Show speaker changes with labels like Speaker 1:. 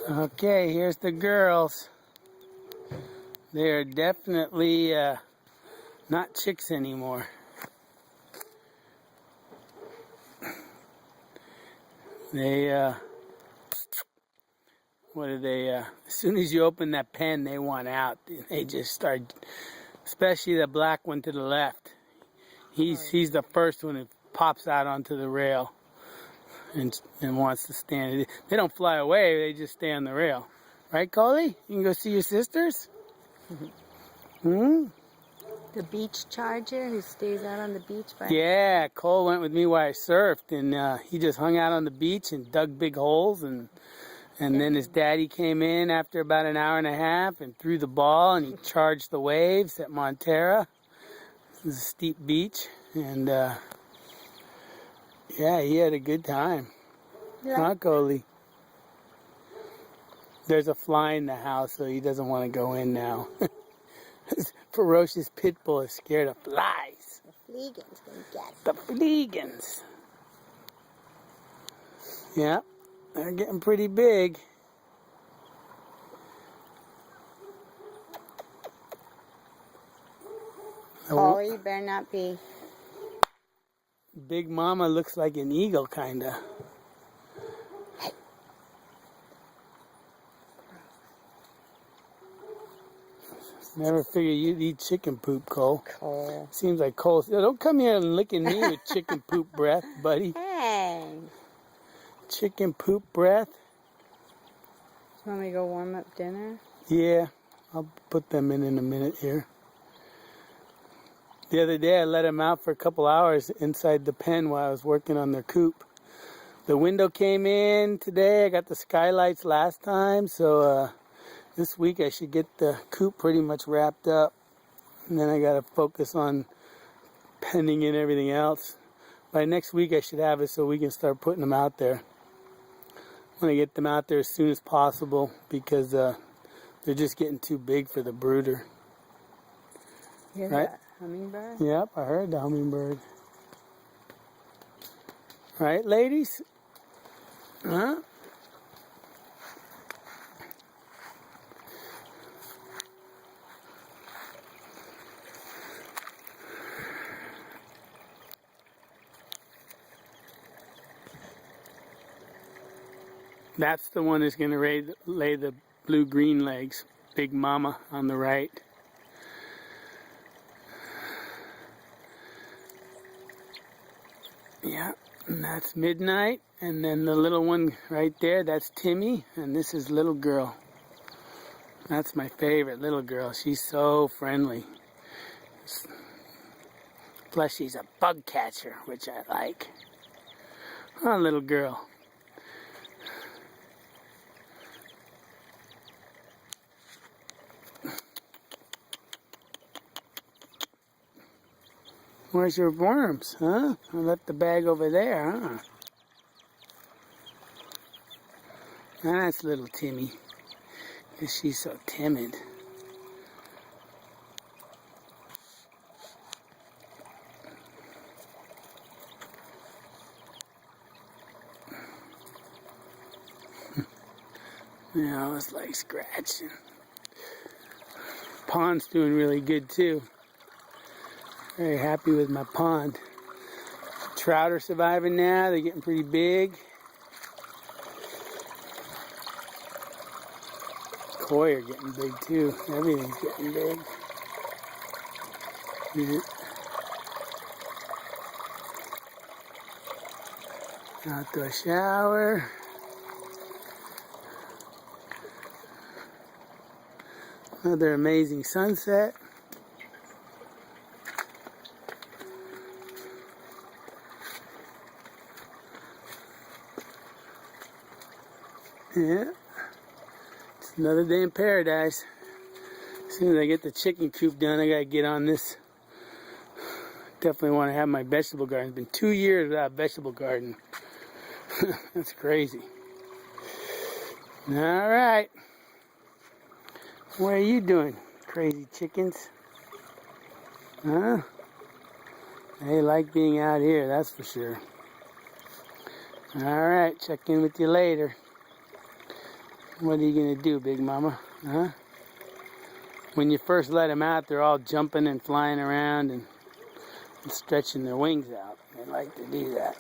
Speaker 1: Okay, here's the girls. They are definitely not chicks anymore. They, what are they? As soon as you open that pen, they want out. They just start, especially the black one to the left. He's the first one that pops out onto the rail and wants to stand. They don't fly away, they just stay on the rail. Right, Coley? You can go see your sisters? Hmm?
Speaker 2: The beach charger who stays out on the beach by
Speaker 1: Yeah, Cole went with me while I surfed, and he just hung out on the beach and dug big holes, and then his daddy came in after about an hour and a half and threw the ball, and he charged the waves at Montera. It was a steep beach, and yeah, he had a good time. Huh, Coley? There's a fly in the house, so he doesn't want to go in now. This ferocious pit bull is scared of flies.
Speaker 2: the Fleegan's gonna get
Speaker 1: The Fleegans. Yeah, they're getting pretty big.
Speaker 2: Oh, you better not be.
Speaker 1: Big Mama looks like an eagle, kinda. Never figured you'd eat chicken poop, Cole.
Speaker 2: Cole.
Speaker 1: Seems like Cole. Don't come here and licking me with chicken poop breath, buddy.
Speaker 2: Hey.
Speaker 1: Chicken poop breath?
Speaker 2: You want me to go warm up dinner?
Speaker 1: Yeah, I'll put them in a minute here. The other day I let them out for a couple hours inside the pen while I was working on their coop. The window came in today. I got the skylights last time, so this week I should get the coop pretty much wrapped up. And then I got to focus on penning and everything else. By next week I should have it so we can start putting them out there. I want to get them out there as soon as possible because they're just getting too big for the brooder.
Speaker 2: You hear
Speaker 1: Right?
Speaker 2: that hummingbird?
Speaker 1: Yep, I heard the hummingbird. Right, ladies? Huh? That's the one that's going to lay the blue-green legs. Big Mama on the right. Yeah, and that's Midnight. And then the little one right there, that's Timmy. And this is Little Girl. That's my favorite, Little Girl. She's so friendly. Plus, she's a bug catcher, which I like. Oh, Little Girl. Where's your worms, huh? I left the bag over there, huh? That's little Timmy. Because she's so timid. Yeah, I was like scratching. Pond's doing really good too. Very happy with my pond. Trout are surviving now. They're getting pretty big. Koi are getting big too. Everything's getting big. Yeah. Outdoor shower. Another amazing sunset. Yeah, it's another day in paradise. As soon as I get the chicken coop done, I gotta get on this. Definitely want to have my vegetable garden. It's been 2 years without a vegetable garden. That's crazy. All right. What are you doing, crazy chickens? Huh? They like being out here, that's for sure. All right, check in with you later. What are you gonna do, Big Mama? Huh? When you first let them out, they're all jumping and flying around and stretching their wings out. They like to do that.